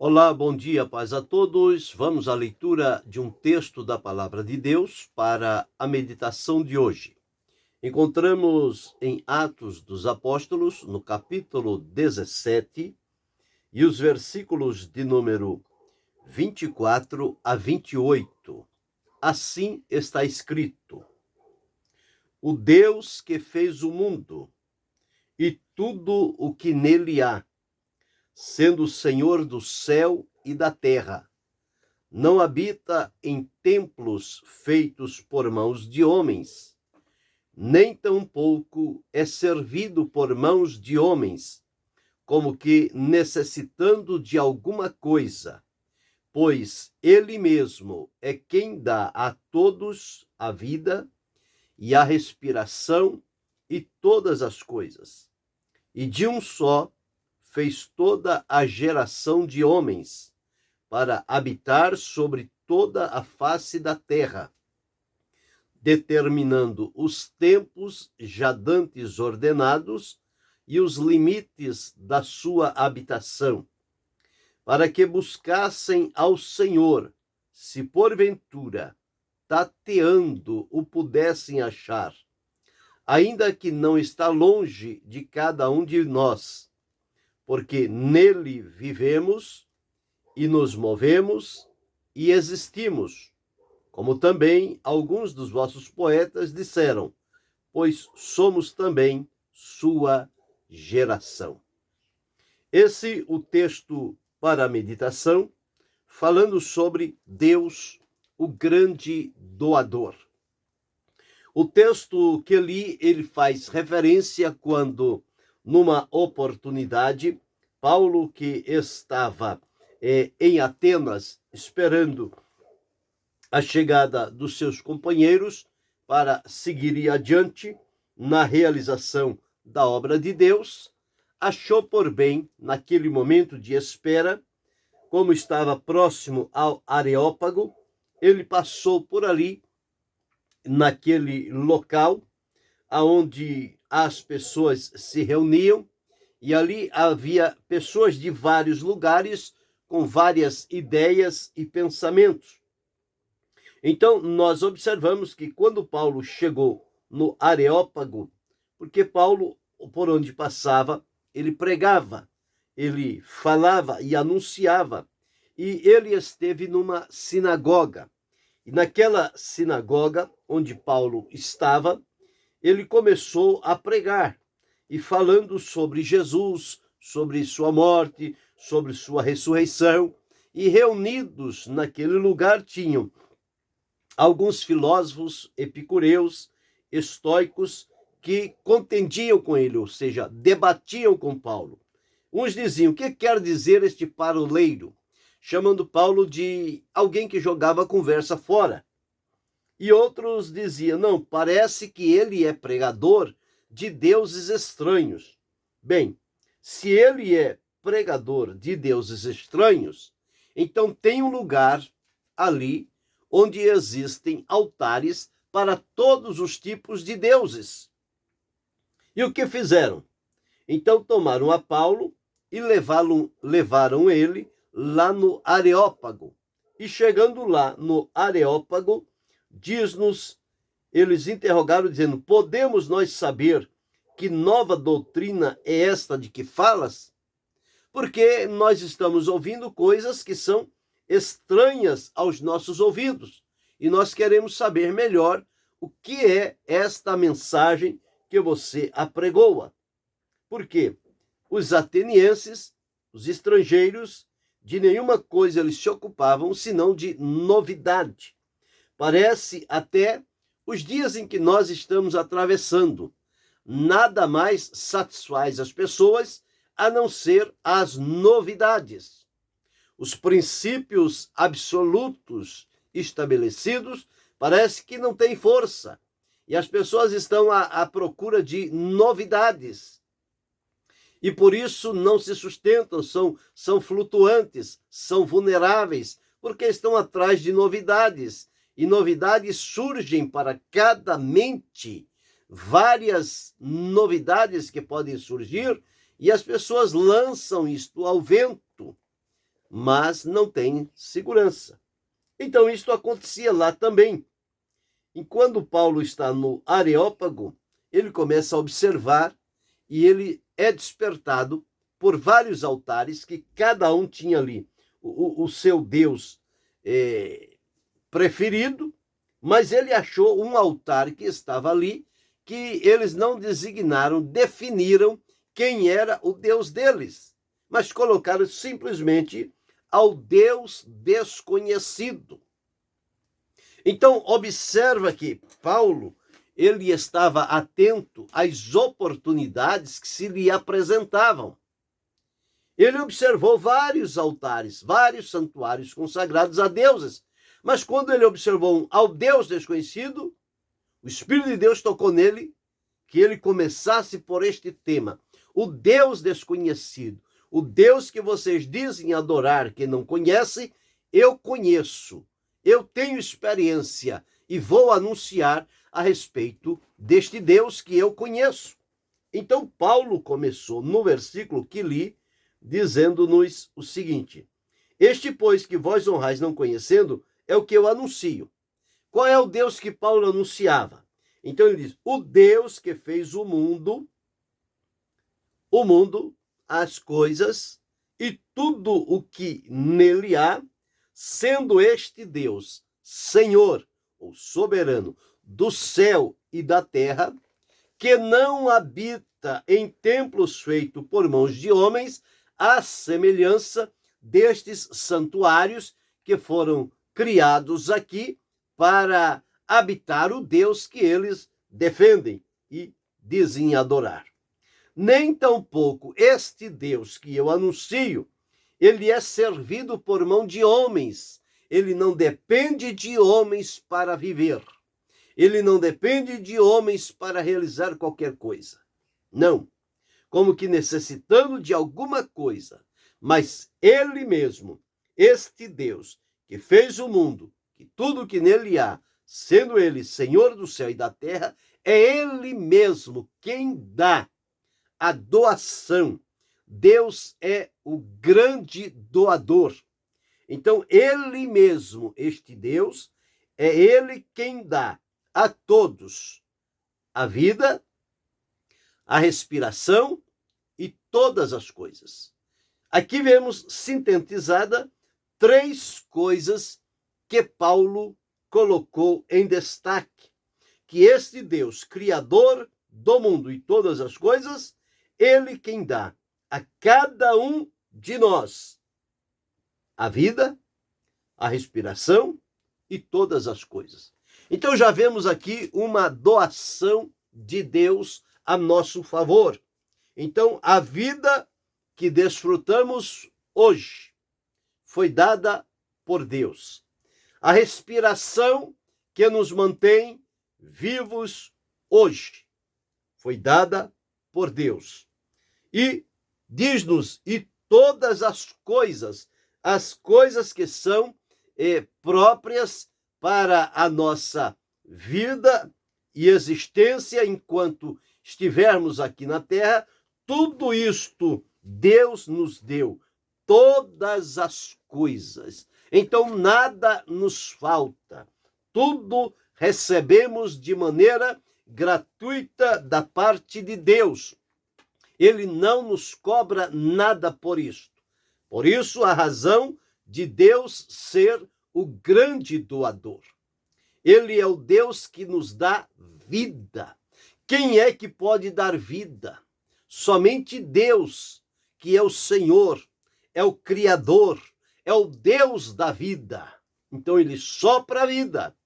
Olá, bom dia, paz a todos. Vamos à leitura de um texto da Palavra de Deus para a meditação de hoje. Encontramos em Atos dos Apóstolos, no capítulo 17, e os versículos de número 24 a 28. Assim está escrito: O Deus que fez o mundo e tudo o que nele há, sendo o Senhor do céu e da terra, não habita em templos feitos por mãos de homens, nem tampouco é servido por mãos de homens, como que necessitando de alguma coisa, pois ele mesmo é quem dá a todos a vida e a respiração e todas as coisas. E de um só fez toda a geração de homens, para habitar sobre toda a face da terra, determinando os tempos já dantes ordenados e os limites da sua habitação, para que buscassem ao Senhor, se porventura, tateando, o pudessem achar, ainda que não está longe de cada um de nós, porque nele vivemos e nos movemos e existimos, como também alguns dos vossos poetas disseram, pois somos também sua geração. Esse o texto para a meditação, falando sobre Deus, o grande doador. O texto que li, ele faz referência quando, numa oportunidade, Paulo, que estava em Atenas, esperando a chegada dos seus companheiros para seguir adiante na realização da obra de Deus, achou por bem, naquele momento de espera, como estava próximo ao Areópago, ele passou por ali, naquele local onde as pessoas se reuniam, e ali havia pessoas de vários lugares, com várias ideias e pensamentos. Então, nós observamos que quando Paulo chegou no Areópago, porque Paulo, por onde passava, ele pregava, ele falava e anunciava, e ele esteve numa sinagoga. E naquela sinagoga onde Paulo estava, ele começou a pregar, e falando sobre Jesus, sobre sua morte, sobre sua ressurreição, e reunidos naquele lugar tinham alguns filósofos epicureus, estoicos, que contendiam com ele, ou seja, debatiam com Paulo. Uns diziam: o que quer dizer este paroleiro? Chamando Paulo de alguém que jogava a conversa fora. E outros diziam: não, parece que ele é pregador de deuses estranhos. Bem, se ele é pregador de deuses estranhos, então tem um lugar ali onde existem altares para todos os tipos de deuses. E o que fizeram? Então tomaram a Paulo e levaram ele lá no Areópago. E chegando lá no Areópago, diz-nos, eles interrogaram dizendo: podemos nós saber que nova doutrina é esta de que falas? Porque nós estamos ouvindo coisas que são estranhas aos nossos ouvidos, e nós queremos saber melhor o que é esta mensagem que você apregoa. Por quê? Os atenienses, os estrangeiros, de nenhuma coisa eles se ocupavam, senão de novidade. Parece até os dias em que nós estamos atravessando. Nada mais satisfaz as pessoas a não ser as novidades. Os princípios absolutos estabelecidos parece que não têm força. E as pessoas estão à procura de novidades. E por isso não se sustentam, são flutuantes, são vulneráveis, porque estão atrás de novidades. E novidades surgem para cada mente, várias novidades que podem surgir, e as pessoas lançam isto ao vento. mas não tem segurança. Então, isso acontecia lá também. E quando Paulo está no Areópago, ele começa a observar e ele é despertado por vários altares que cada um tinha ali o seu Deus preferido, mas ele achou um altar que estava ali que eles não designaram, definiram quem era o Deus deles, mas colocaram simplesmente ao Deus desconhecido. Então, observa que Paulo, ele estava atento às oportunidades que se lhe apresentavam. Ele observou vários altares, vários santuários consagrados a deuses, mas quando ele observou ao Deus desconhecido, o Espírito de Deus tocou nele, que ele começasse por este tema. O Deus desconhecido, o Deus que vocês dizem adorar, que não conhecem, eu conheço, eu tenho experiência e vou anunciar a respeito deste Deus que eu conheço. Então, Paulo começou no versículo que li, dizendo-nos o seguinte: este, pois, que vós honrais não conhecendo, é o que eu anuncio. Qual é o Deus que Paulo anunciava? Então ele diz: o Deus que fez o mundo, as coisas e tudo o que nele há, sendo este Deus Senhor ou soberano do céu e da terra, que não habita em templos feitos por mãos de homens, à semelhança destes santuários que foram criados aqui para habitar o Deus que eles defendem e dizem adorar. Nem tampouco este Deus que eu anuncio, ele é servido por mão de homens. Ele não depende de homens para viver. Ele não depende de homens para realizar qualquer coisa. Não. Como que necessitando de alguma coisa. Mas ele mesmo, este Deus que fez o mundo, que tudo que nele há, sendo ele Senhor do céu e da terra, é ele mesmo quem dá a doação. Deus é o grande doador. Então, ele mesmo, este Deus, é ele quem dá a todos a vida, a respiração e todas as coisas. Aqui vemos sintetizada 3 coisas que Paulo colocou em destaque. Que este Deus, criador do mundo e todas as coisas, ele quem dá a cada um de nós a vida, a respiração e todas as coisas. Então já vemos aqui uma doação de Deus a nosso favor. Então a vida que desfrutamos hoje foi dada por Deus. A respiração que nos mantém vivos hoje foi dada por Deus. E diz-nos, e todas as coisas que são próprias para a nossa vida e existência enquanto estivermos aqui na terra, tudo isto Deus nos deu, todas as coisas. Então nada nos falta, tudo recebemos de maneira gratuita da parte de Deus. Ele não nos cobra nada por isto. Por isso, a razão de Deus ser o grande doador. Ele é o Deus que nos dá vida. Quem é que pode dar vida? Somente Deus, que é o Senhor, é o Criador, é o Deus da vida. Então, ele sopra a vida.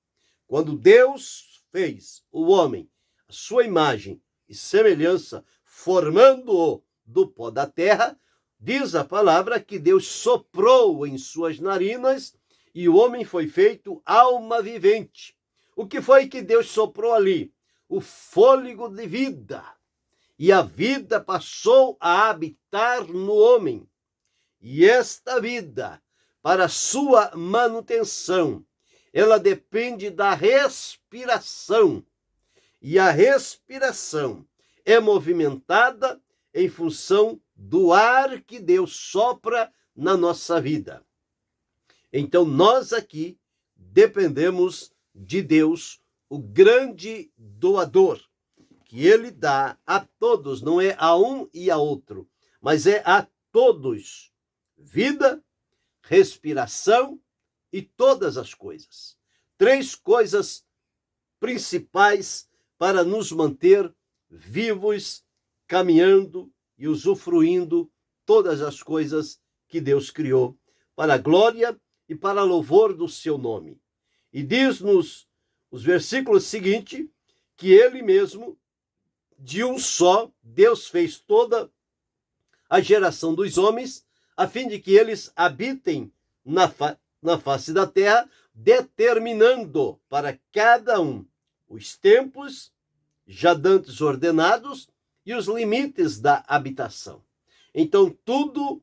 Quando Deus fez o homem, a sua imagem e semelhança, formando-o do pó da terra, diz a palavra que Deus soprou em suas narinas e o homem foi feito alma vivente. O que foi que Deus soprou ali? O fôlego de vida. E a vida passou a habitar no homem. E esta vida, para sua manutenção, ela depende da respiração. E a respiração é movimentada em função do ar que Deus sopra na nossa vida. Então, nós aqui dependemos de Deus, o grande doador, que ele dá a todos, não é a um e a outro, mas é a todos, vida, respiração e todas as coisas. 3 coisas principais para nos manter vivos, caminhando e usufruindo todas as coisas que Deus criou para a glória e para louvor do seu nome. E diz-nos os versículos seguintes que ele mesmo, de um só, Deus fez toda a geração dos homens, a fim de que eles habitem na face da terra, determinando para cada um os tempos já dantes ordenados e os limites da habitação. Então, tudo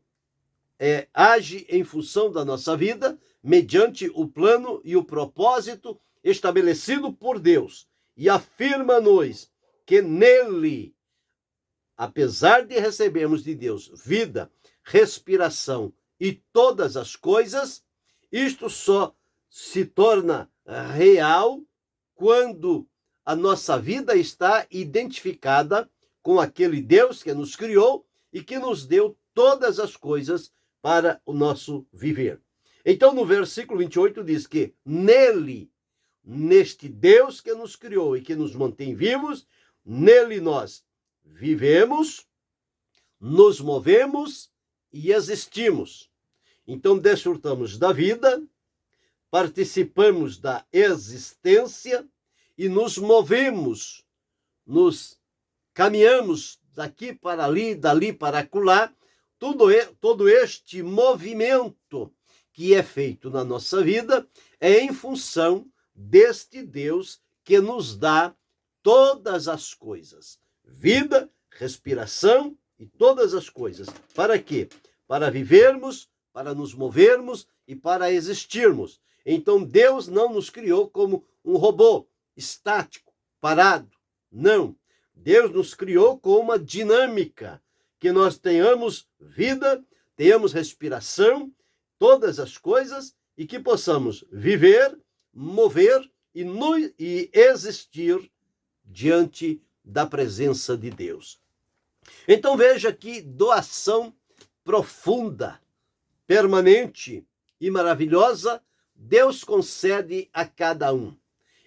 age em função da nossa vida, mediante o plano e o propósito estabelecido por Deus. E afirma-nos que nele, apesar de recebermos de Deus vida, respiração e todas as coisas, isto só se torna real quando a nossa vida está identificada com aquele Deus que nos criou e que nos deu todas as coisas para o nosso viver. Então, no versículo 28 diz que nele, neste Deus que nos criou e que nos mantém vivos, nele nós vivemos, nos movemos e existimos. Então, desfrutamos da vida, participamos da existência e nos movemos, nos caminhamos daqui para ali, dali para acolá. Todo este movimento que é feito na nossa vida é em função deste Deus que nos dá todas as coisas. Vida, respiração e todas as coisas. Para quê? Para vivermos, para nos movermos e para existirmos. Então, Deus não nos criou como um robô estático, parado. Não. Deus nos criou com uma dinâmica, que nós tenhamos vida, tenhamos respiração, todas as coisas, e que possamos viver, mover e existir diante da presença de Deus. Então veja que doação profunda, permanente e maravilhosa Deus concede a cada um.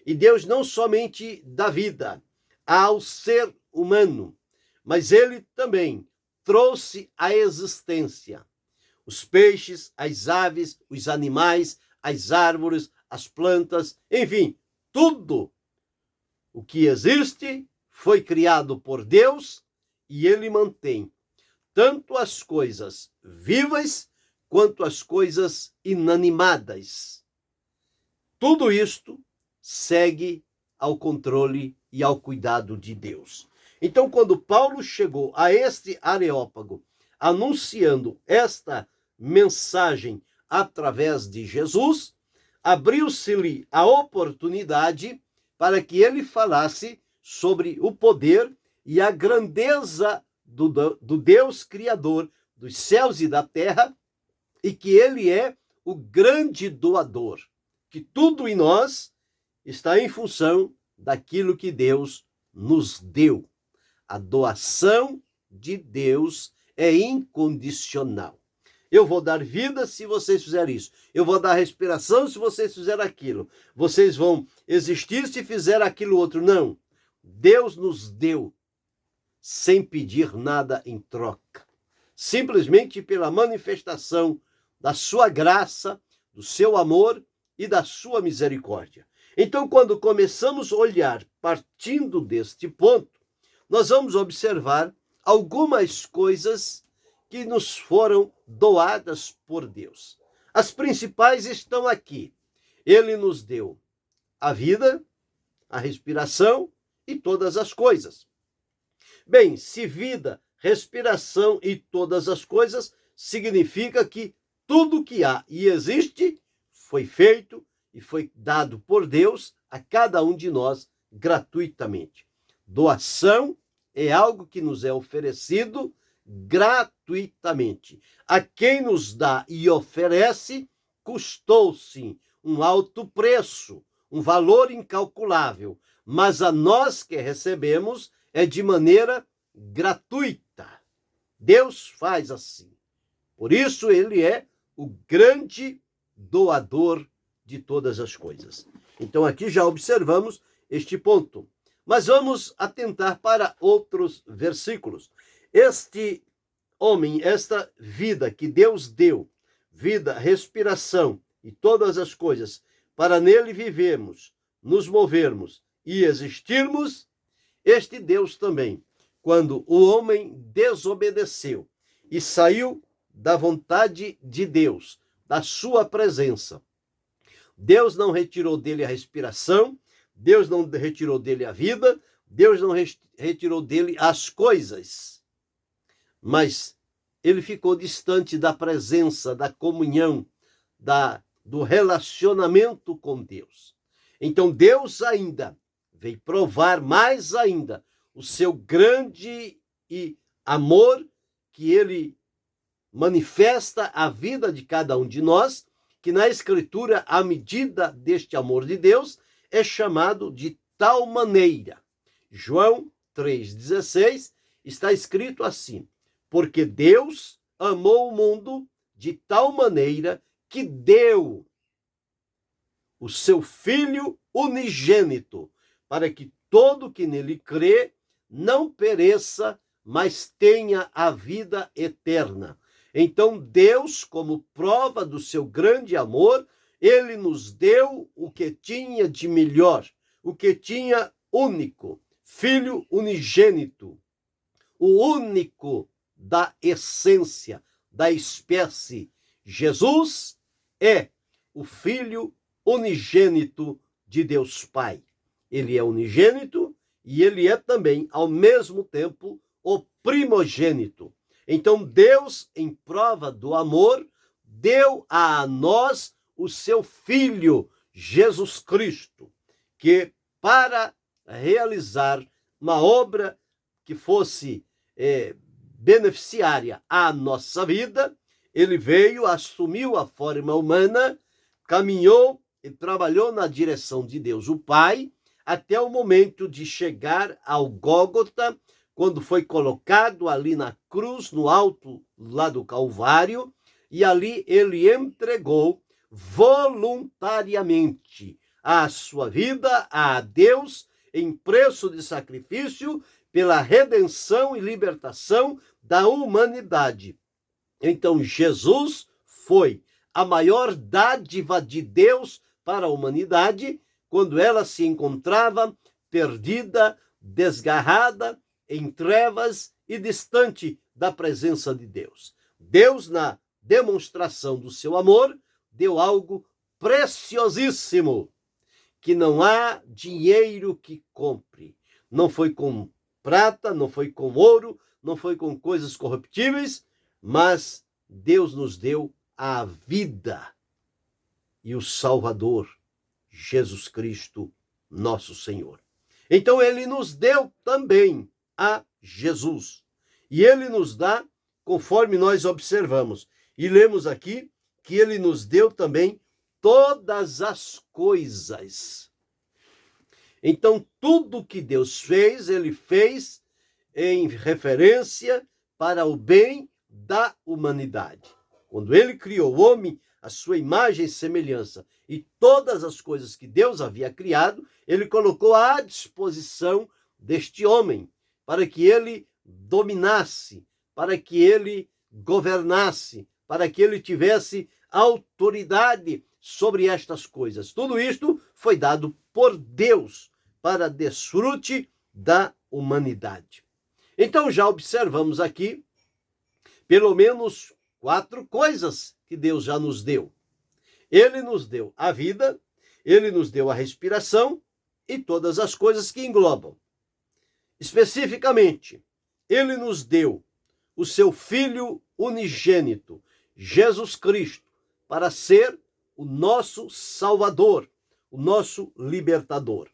E Deus não somente dá vida ao ser humano, mas ele também trouxe a existência. Os peixes, as aves, os animais, as árvores, as plantas, enfim, tudo o que existe foi criado por Deus e ele mantém tanto as coisas vivas quanto as coisas inanimadas. Tudo isto segue ao controle e ao cuidado de Deus. Então, quando Paulo chegou a este Areópago, anunciando esta mensagem através de Jesus, abriu-se-lhe a oportunidade para que ele falasse sobre o poder e a grandeza do Deus Criador dos céus e da terra, e que ele é o grande doador, que tudo em nós está em função daquilo que Deus nos deu. A doação de Deus é incondicional. Eu vou dar vida se vocês fizerem isso. Eu vou dar respiração se vocês fizerem aquilo. Vocês vão existir se fizerem aquilo outro. Não. Deus nos deu sem pedir nada em troca. Simplesmente pela manifestação da sua graça, do seu amor e da sua misericórdia. Então, quando começamos a olhar partindo deste ponto, nós vamos observar algumas coisas que nos foram doadas por Deus. As principais estão aqui. Ele nos deu a vida, a respiração e todas as coisas. Bem, se vida, respiração e todas as coisas significa que tudo que há e existe foi feito e foi dado por Deus a cada um de nós gratuitamente. Doação é algo que nos é oferecido gratuitamente. A quem nos dá e oferece, custou sim um alto preço, um valor incalculável, mas a nós que recebemos é de maneira gratuita. Deus faz assim. Por isso ele é o grande doador de todas as coisas. Então aqui já observamos este ponto. Mas vamos atentar para outros versículos. Este homem, esta vida que Deus deu, vida, respiração e todas as coisas, para nele vivermos, nos movermos e existirmos, este Deus também, quando o homem desobedeceu e saiu da vontade de Deus, da sua presença, Deus não retirou dele a respiração, Deus não retirou dele a vida, Deus não retirou dele as coisas, mas ele ficou distante da presença, da comunhão, do relacionamento com Deus. Então Deus ainda veio provar mais ainda o seu grande amor que ele manifesta à vida de cada um de nós, que na Escritura, a medida deste amor de Deus é chamado de tal maneira. João 3,16 está escrito assim: porque Deus amou o mundo de tal maneira que deu o seu Filho unigênito, para que todo que nele crê não pereça, mas tenha a vida eterna. Então Deus, como prova do seu grande amor, ele nos deu o que tinha de melhor, o que tinha único, Filho unigênito, o único da essência, da espécie. Jesus é o Filho unigênito de Deus Pai. Ele é unigênito e ele é também, ao mesmo tempo, o primogênito. Então Deus, em prova do amor, deu a nós o seu Filho, Jesus Cristo, que para realizar uma obra que fosse beneficiária à nossa vida, ele veio, assumiu a forma humana, caminhou e trabalhou na direção de Deus, o Pai, até o momento de chegar ao Gólgota, quando foi colocado ali na cruz, no alto lá do Calvário, e ali ele entregou voluntariamente a sua vida a Deus em preço de sacrifício pela redenção e libertação da humanidade. Então Jesus foi a maior dádiva de Deus para a humanidade quando ela se encontrava perdida, desgarrada, em trevas e distante da presença de Deus. Deus, na demonstração do seu amor, deu algo preciosíssimo, que não há dinheiro que compre. Não foi com prata, não foi com ouro, não foi com coisas corruptíveis, mas Deus nos deu a vida e o Salvador, Jesus Cristo, nosso Senhor. Então ele nos deu também a Jesus. E ele nos dá, conforme nós observamos. E lemos aqui que ele nos deu também todas as coisas. Então, tudo que Deus fez, ele fez em referência para o bem da humanidade. Quando ele criou o homem, a sua imagem e semelhança, e todas as coisas que Deus havia criado, ele colocou à disposição deste homem, para que ele dominasse, para que ele governasse, para que ele tivesse autoridade sobre estas coisas. Tudo isto foi dado por Deus para desfrute da humanidade. Então já observamos aqui pelo menos 4 coisas que Deus já nos deu. Ele nos deu a vida, ele nos deu a respiração e todas as coisas que englobam. Especificamente, ele nos deu o seu Filho unigênito, Jesus Cristo, para ser o nosso Salvador, o nosso libertador.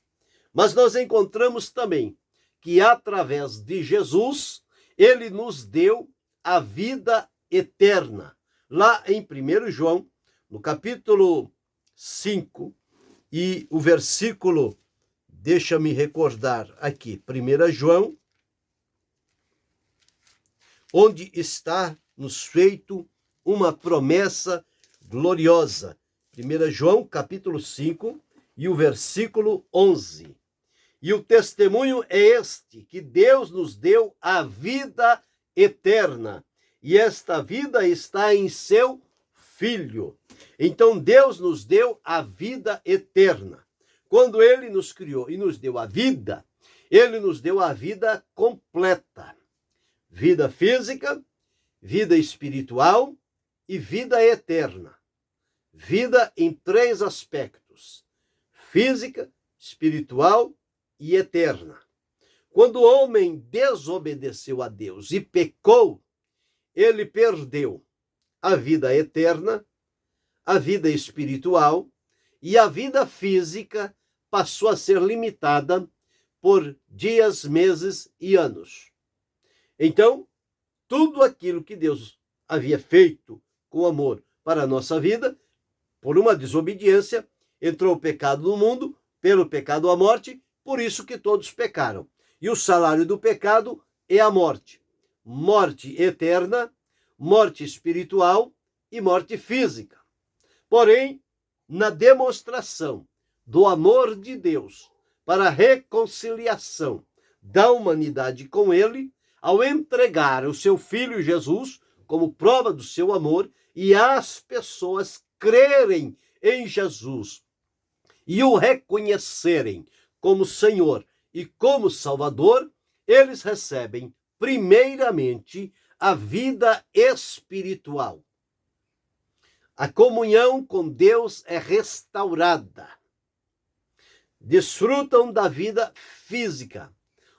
Mas nós encontramos também que através de Jesus, ele nos deu a vida eterna. Lá em 1 João, no capítulo 5, e o versículo, deixa-me recordar aqui, 1 João, onde está nos feito uma promessa gloriosa. 1 João, capítulo 5, e o versículo 11. E o testemunho é este, que Deus nos deu a vida eterna, e esta vida está em seu Filho. Então Deus nos deu a vida eterna. Quando ele nos criou e nos deu a vida, ele nos deu a vida completa. Vida física, vida espiritual e vida eterna. Vida em 3 aspectos: física, espiritual e eterna. Quando o homem desobedeceu a Deus e pecou, ele perdeu a vida eterna, a vida espiritual, e a vida física passou a ser limitada por dias, meses e anos. Então, tudo aquilo que Deus havia feito com amor para a nossa vida, por uma desobediência, entrou o pecado no mundo, pelo pecado a morte, por isso que todos pecaram. E o salário do pecado é a morte. Morte eterna, morte espiritual e morte física. Porém, na demonstração do amor de Deus para a reconciliação da humanidade com ele, ao entregar o seu Filho Jesus como prova do seu amor, e as pessoas crerem em Jesus e o reconhecerem como Senhor e como Salvador, eles recebem primeiramente a vida espiritual. A comunhão com Deus é restaurada. Desfrutam da vida física,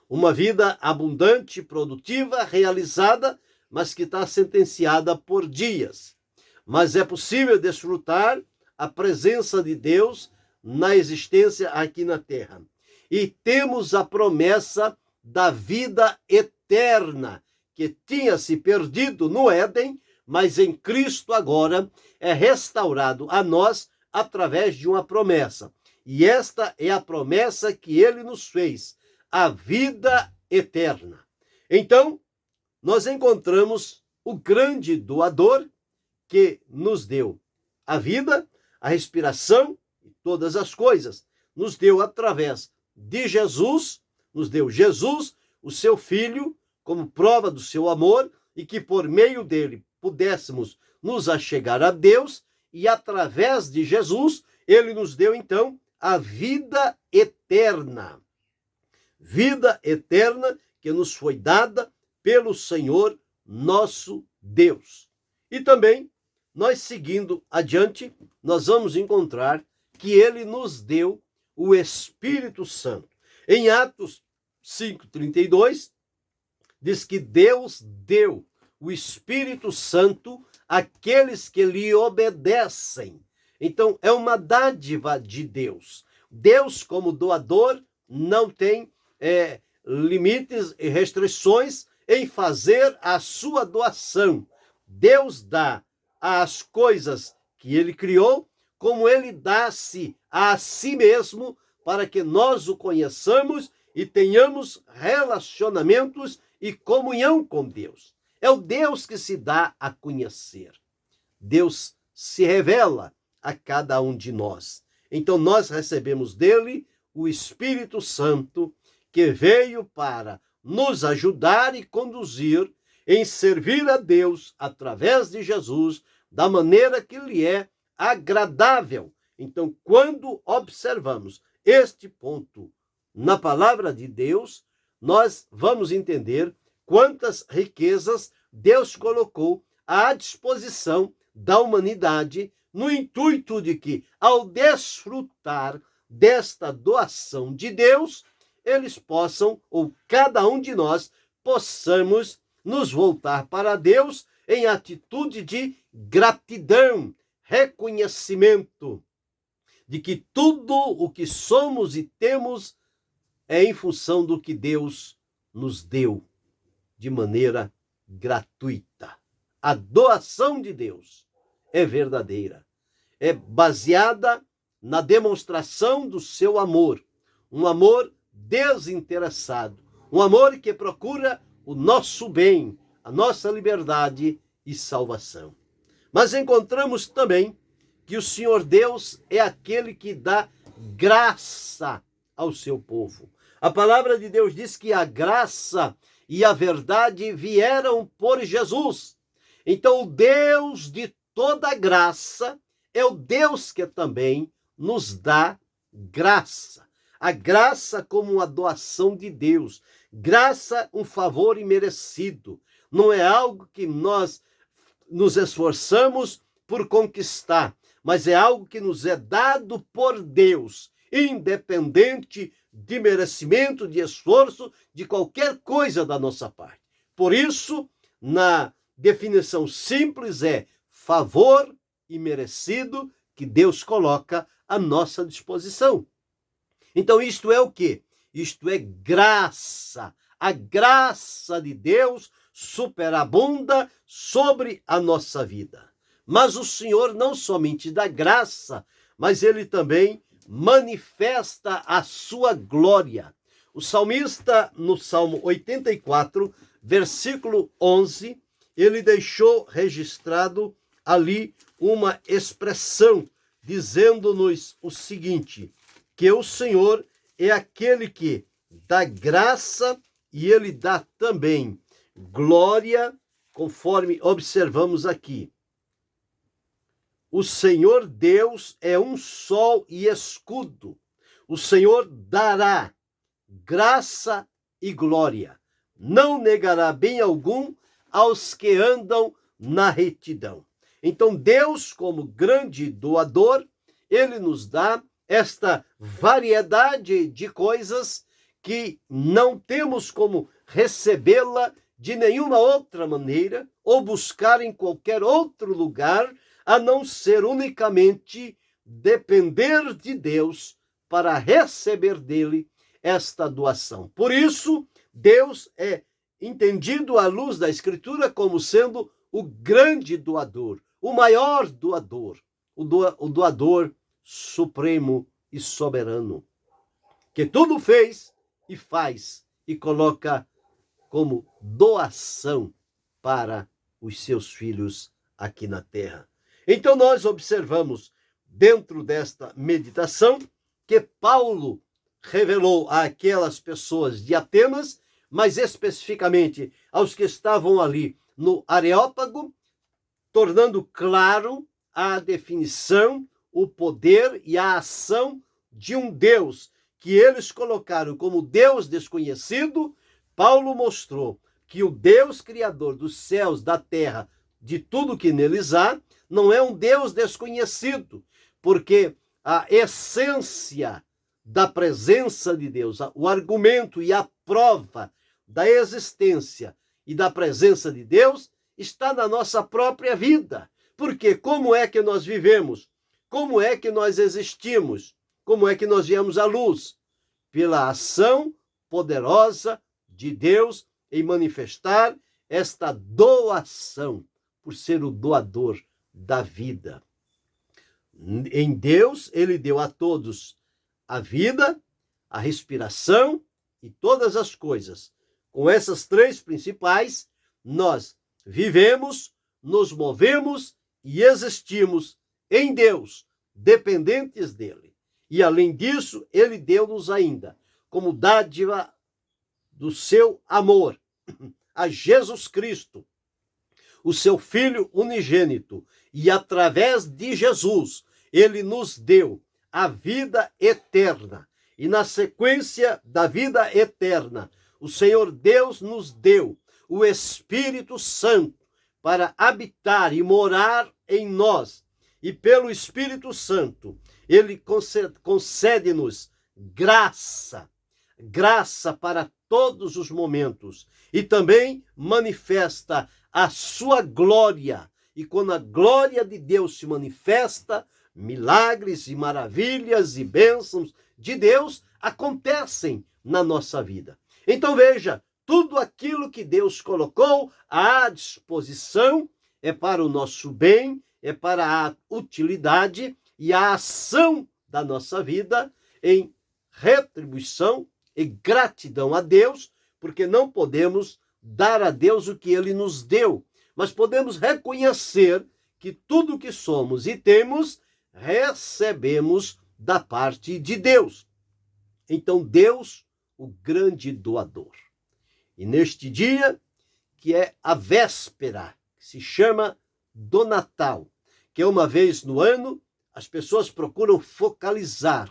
uma vida abundante, produtiva, realizada, mas que está sentenciada por dias. Mas é possível desfrutar a presença de Deus na existência aqui na terra. E temos a promessa da vida eterna, que tinha se perdido no Éden, mas em Cristo agora é restaurado a nós através de uma promessa. E esta é a promessa que ele nos fez, a vida eterna. Então, nós encontramos o grande doador que nos deu a vida, a respiração e todas as coisas. Nos deu através de Jesus, nos deu Jesus, o seu Filho, como prova do seu amor, e que por meio dele pudéssemos nos achegar a Deus, e através de Jesus, ele nos deu então a vida eterna. Vida eterna que nos foi dada pelo Senhor nosso Deus. E também, nós seguindo adiante, nós vamos encontrar que ele nos deu o Espírito Santo. Em Atos 5:32, diz que Deus deu o Espírito Santo àqueles que lhe obedecem. Então, é uma dádiva de Deus. Deus, como doador, não tem limites e restrições em fazer a sua doação. Deus dá as coisas que ele criou, como ele dá-se a si mesmo, para que nós o conheçamos e tenhamos relacionamentos e comunhão com Deus. É o Deus que se dá a conhecer. Deus se revela a cada um de nós. Então nós recebemos dele o Espírito Santo, que veio para nos ajudar e conduzir em servir a Deus através de Jesus, da maneira que lhe é agradável. Então, quando observamos este ponto na palavra de Deus, nós vamos entender quantas riquezas Deus colocou à disposição da humanidade, no intuito de que, ao desfrutar desta doação de Deus, eles possam, ou cada um de nós, possamos nos voltar para Deus em atitude de gratidão, reconhecimento de que tudo o que somos e temos é em função do que Deus nos deu de maneira gratuita. A doação de Deus é verdadeira. É baseada na demonstração do seu amor. Um amor desinteressado. Um amor que procura o nosso bem, a nossa liberdade e salvação. Mas encontramos também que o Senhor Deus é aquele que dá graça ao seu povo. A palavra de Deus diz que a graça e a verdade vieram por Jesus. Então, o Deus de toda graça é o Deus que também nos dá graça. A graça como uma doação de Deus. Graça, um favor imerecido. Não é algo que nós nos esforçamos por conquistar, mas é algo que nos é dado por Deus, independente de merecimento, de esforço, de qualquer coisa da nossa parte. Por isso, na definição simples é favor imerecido que Deus coloca à nossa disposição. Então isto é o quê? Isto é graça. A graça de Deus superabunda sobre a nossa vida. Mas o Senhor não somente dá graça, mas ele também manifesta a sua glória. O salmista, no Salmo 84, versículo 11, ele deixou registrado ali uma expressão, dizendo-nos o seguinte, que o Senhor é aquele que dá graça e ele dá também glória, conforme observamos aqui. O Senhor Deus é um sol e escudo. O Senhor dará graça e glória. Não negará bem algum aos que andam na retidão. Então, Deus, como grande doador, ele nos dá esta variedade de coisas que não temos como recebê-la de nenhuma outra maneira ou buscar em qualquer outro lugar, a não ser unicamente depender de Deus para receber dele esta doação. Por isso, Deus é entendido à luz da Escritura como sendo o grande doador, o maior doador, o doador supremo e soberano, que tudo fez e faz e coloca como doação para os seus filhos aqui na terra. Então nós observamos dentro desta meditação que Paulo revelou àquelas pessoas de Atenas, mas especificamente aos que estavam ali no Areópago, tornando claro a definição, o poder e a ação de um Deus que eles colocaram como Deus desconhecido. Paulo mostrou que o Deus criador dos céus, da terra, de tudo que neles há, não é um Deus desconhecido, porque a essência da presença de Deus, o argumento e a prova da existência e da presença de Deus está na nossa própria vida. Porque como é que nós vivemos? Como é que nós existimos? Como é que nós viemos à luz? Pela ação poderosa de Deus em manifestar esta doação, por ser o doador da vida. Em Deus, ele deu a todos a vida, a respiração e todas as coisas. Com essas três principais, nós vivemos, nos movemos e existimos em Deus, dependentes dele. E além disso, ele deu-nos ainda, como dádiva do seu amor, a Jesus Cristo, o seu Filho unigênito, e através de Jesus, ele nos deu a vida eterna. E na sequência da vida eterna, o Senhor Deus nos deu o Espírito Santo para habitar e morar em nós. E pelo Espírito Santo, ele concede-nos graça, graça para todos os momentos. E também manifesta a sua glória. E quando a glória de Deus se manifesta, milagres e maravilhas e bênçãos de Deus acontecem na nossa vida. Então veja, tudo aquilo que Deus colocou à disposição é para o nosso bem, é para a utilidade e a ação da nossa vida em retribuição e gratidão a Deus, porque não podemos dar a Deus o que ele nos deu, mas podemos reconhecer que tudo que somos e temos, recebemos da parte de Deus. Então, Deus, o grande doador. E neste dia, que é a véspera, que se chama do Natal, que é uma vez no ano, as pessoas procuram focalizar.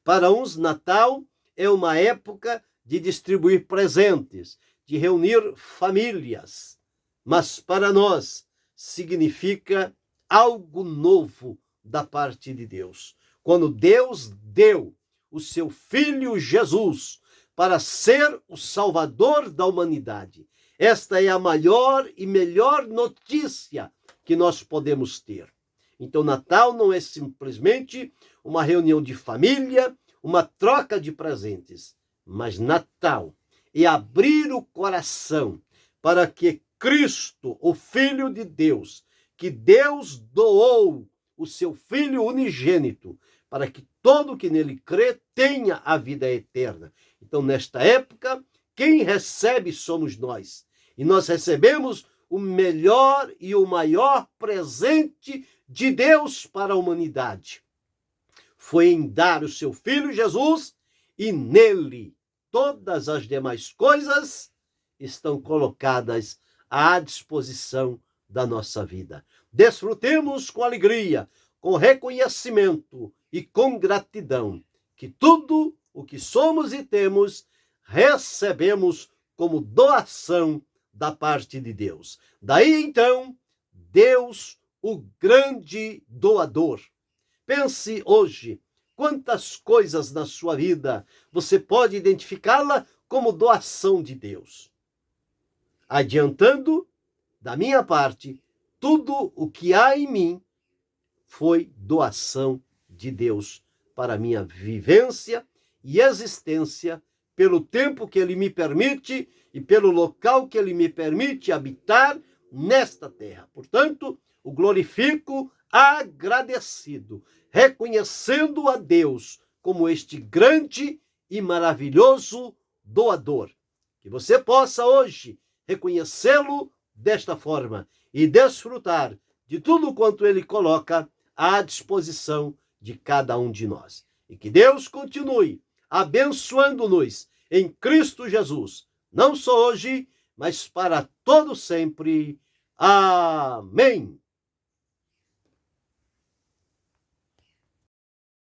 Para uns, Natal é uma época de distribuir presentes, de reunir famílias. Mas para nós, significa algo novo da parte de Deus. Quando Deus deu o seu Filho Jesus para ser o Salvador da humanidade. Esta é a maior e melhor notícia que nós podemos ter. Então, Natal não é simplesmente uma reunião de família, uma troca de presentes, mas Natal é abrir o coração para que Cristo, o Filho de Deus, que Deus doou o seu Filho unigênito, para que todo que nele crê tenha a vida eterna. Então, nesta época, quem recebe somos nós. E nós recebemos o melhor e o maior presente de Deus para a humanidade. Foi em dar o seu Filho Jesus, e nele todas as demais coisas estão colocadas à disposição da nossa vida. Desfrutemos com alegria, com reconhecimento e com gratidão, que tudo o que somos e temos, recebemos como doação da parte de Deus. Daí, então, Deus, o grande doador. Pense hoje, quantas coisas na sua vida você pode identificá-la como doação de Deus. Adiantando, da minha parte, tudo o que há em mim foi doação de Deus para a minha vivência e existência, pelo tempo que ele me permite e pelo local que ele me permite habitar nesta terra. Portanto, o glorifico agradecido, reconhecendo a Deus como este grande e maravilhoso doador. Que você possa hoje reconhecê-lo desta forma e desfrutar de tudo quanto ele coloca à disposição de cada um de nós. E que Deus continue abençoando-nos em Cristo Jesus, não só hoje, mas para todo sempre. Amém.